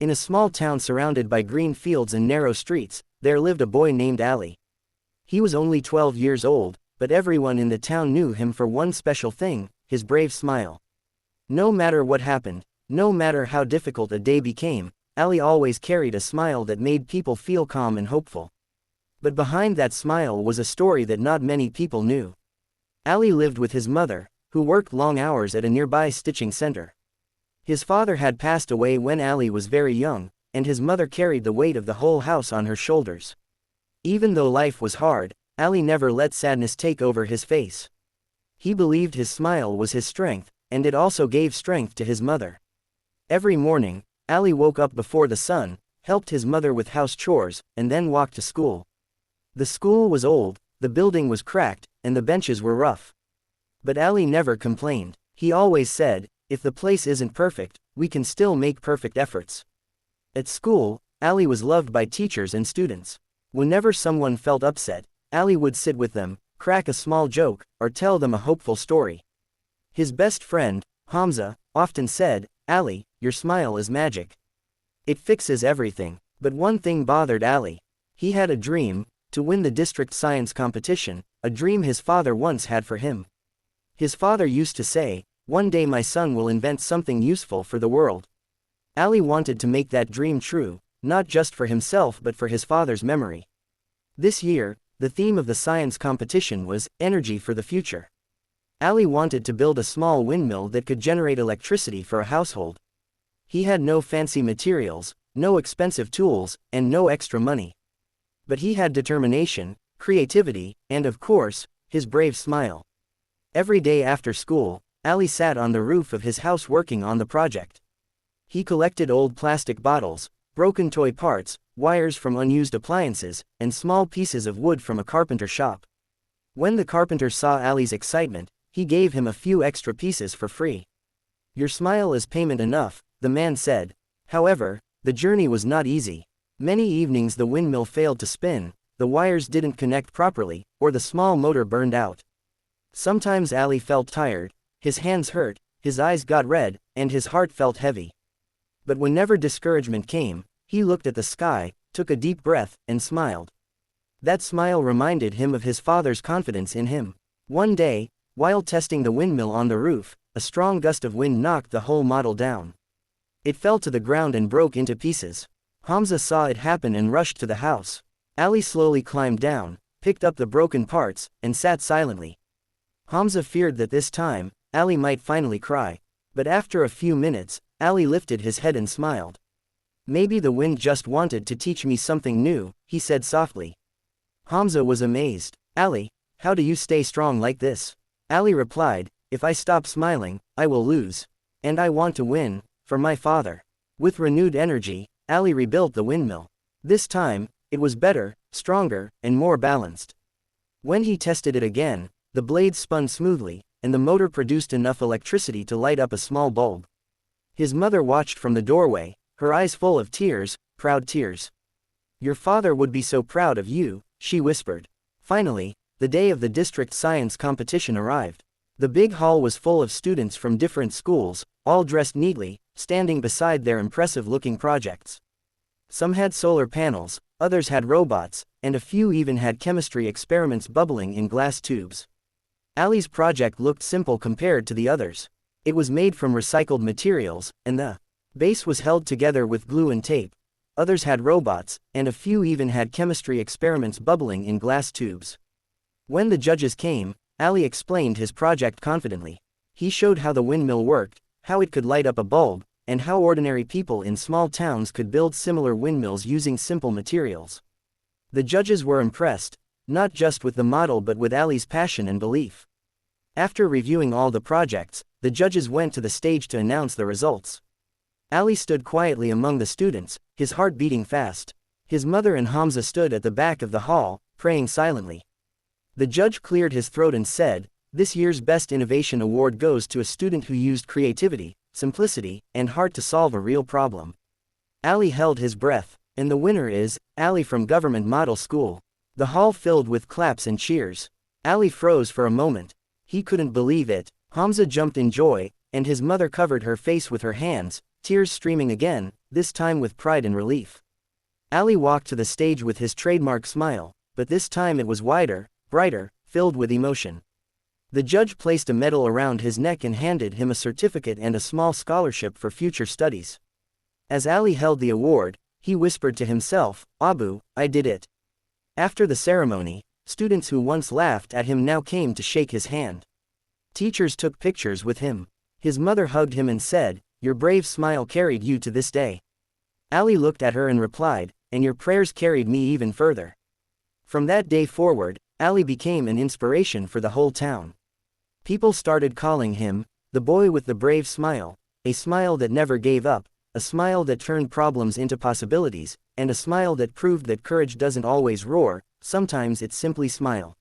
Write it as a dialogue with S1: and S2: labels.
S1: In a small town surrounded by green fields and narrow streets, there lived a boy named Ali. He was only 12 years old, but everyone in the town knew him for one special thing: his brave smile. No matter what happened, no matter how difficult a day became, Ali always carried a smile that made people feel calm and hopeful. But behind that smile was a story that not many people knew. Ali lived with his mother, who worked long hours at a nearby stitching center. His father had passed away when Ali was very young, and his mother carried the weight of the whole house on her shoulders. Even though life was hard, Ali never let sadness take over his face. He believed his smile was his strength, and it also gave strength to his mother. Every morning, Ali woke up before the sun, helped his mother with house chores, and then walked to school. The school was old, the building was cracked, and the benches were rough. But Ali never complained. He always said, "If the place isn't perfect, we can still make perfect efforts." At school, Ali was loved by teachers and students. Whenever someone felt upset, Ali would sit with them, crack a small joke, or tell them a hopeful story. His best friend, Hamza, often said, "Ali, your smile is magic. It fixes everything." But one thing bothered Ali. He had a dream: to win the district science competition, a dream his father once had for him. His father used to say, "One day my son will invent something useful for the world." Ali wanted to make that dream true, not just for himself but for his father's memory. This year, the theme of the science competition was "Energy for the Future." Ali wanted to build a small windmill that could generate electricity for a household. He had no fancy materials, no expensive tools, and no extra money. But he had determination, creativity, and of course, his brave smile. Every day after school, Ali sat on the roof of his house working on the project. He collected old plastic bottles, broken toy parts, wires from unused appliances, and small pieces of wood from a carpenter shop. When the carpenter saw Ali's excitement, he gave him a few extra pieces for free. "Your smile is payment enough," the man said. However, the journey was not easy. Many evenings the windmill failed to spin, the wires didn't connect properly, or the small motor burned out. Sometimes Ali felt tired, his hands hurt, his eyes got red, and his heart felt heavy. But whenever discouragement came, he looked at the sky, took a deep breath, and smiled. That smile reminded him of his father's confidence in him. One day, while testing the windmill on the roof, a strong gust of wind knocked the whole model down. It fell to the ground and broke into pieces. Hamza saw it happen and rushed to the house. Ali slowly climbed down, picked up the broken parts, and sat silently. Hamza feared that this time, Ali might finally cry. But after a few minutes, Ali lifted his head and smiled. "Maybe the wind just wanted to teach me something new," he said softly. Hamza was amazed. "Ali, how do you stay strong like this?" Ali replied, "If I stop smiling, I will lose. And I want to win, for my father." With renewed energy, Ali rebuilt the windmill. This time, it was better, stronger, and more balanced. When he tested it again, the blades spun smoothly, and the motor produced enough electricity to light up a small bulb. His mother watched from the doorway, her eyes full of tears, proud tears. "Your father would be so proud of you," she whispered. Finally, the day of the district science competition arrived. The big hall was full of students from different schools, all dressed neatly, standing beside their impressive-looking projects. Some had solar panels, others had robots, and a few even had chemistry experiments bubbling in glass tubes. Ali's project looked simple compared to the others. It was made from recycled materials, and the base was held together with glue and tape. Others had robots, and a few even had chemistry experiments bubbling in glass tubes. When the judges came, Ali explained his project confidently. He showed how the windmill worked, how it could light up a bulb, and how ordinary people in small towns could build similar windmills using simple materials. The judges were impressed, not just with the model but with Ali's passion and belief. After reviewing all the projects, the judges went to the stage to announce the results. Ali stood quietly among the students, his heart beating fast. His mother and Hamza stood at the back of the hall, praying silently. The judge cleared his throat and said, "This year's Best Innovation Award goes to a student who used creativity, simplicity, and heart to solve a real problem." Ali held his breath, and the winner is Ali from Government Model School. The hall filled with claps and cheers. Ali froze for a moment. He couldn't believe it. Hamza jumped in joy, and his mother covered her face with her hands, tears streaming again. this time with pride and relief. Ali walked to the stage with his trademark smile, but this time it was wider, brighter, filled with emotion. The judge placed a medal around his neck and handed him a certificate and a small scholarship for future studies. As Ali held the award, he whispered to himself, "Abu, I did it." After the ceremony, students who once laughed at him now came to shake his hand. Teachers took pictures with him. His mother hugged him and said, "Your brave smile carried you to this day." Ali looked at her and replied, "And your prayers carried me even further." From that day forward, Ali became an inspiration for the whole town. People started calling him, the boy with the brave smile, a smile that never gave up, a smile that turned problems into possibilities, and a smile that proved that courage doesn't always roar, sometimes it simply smiles.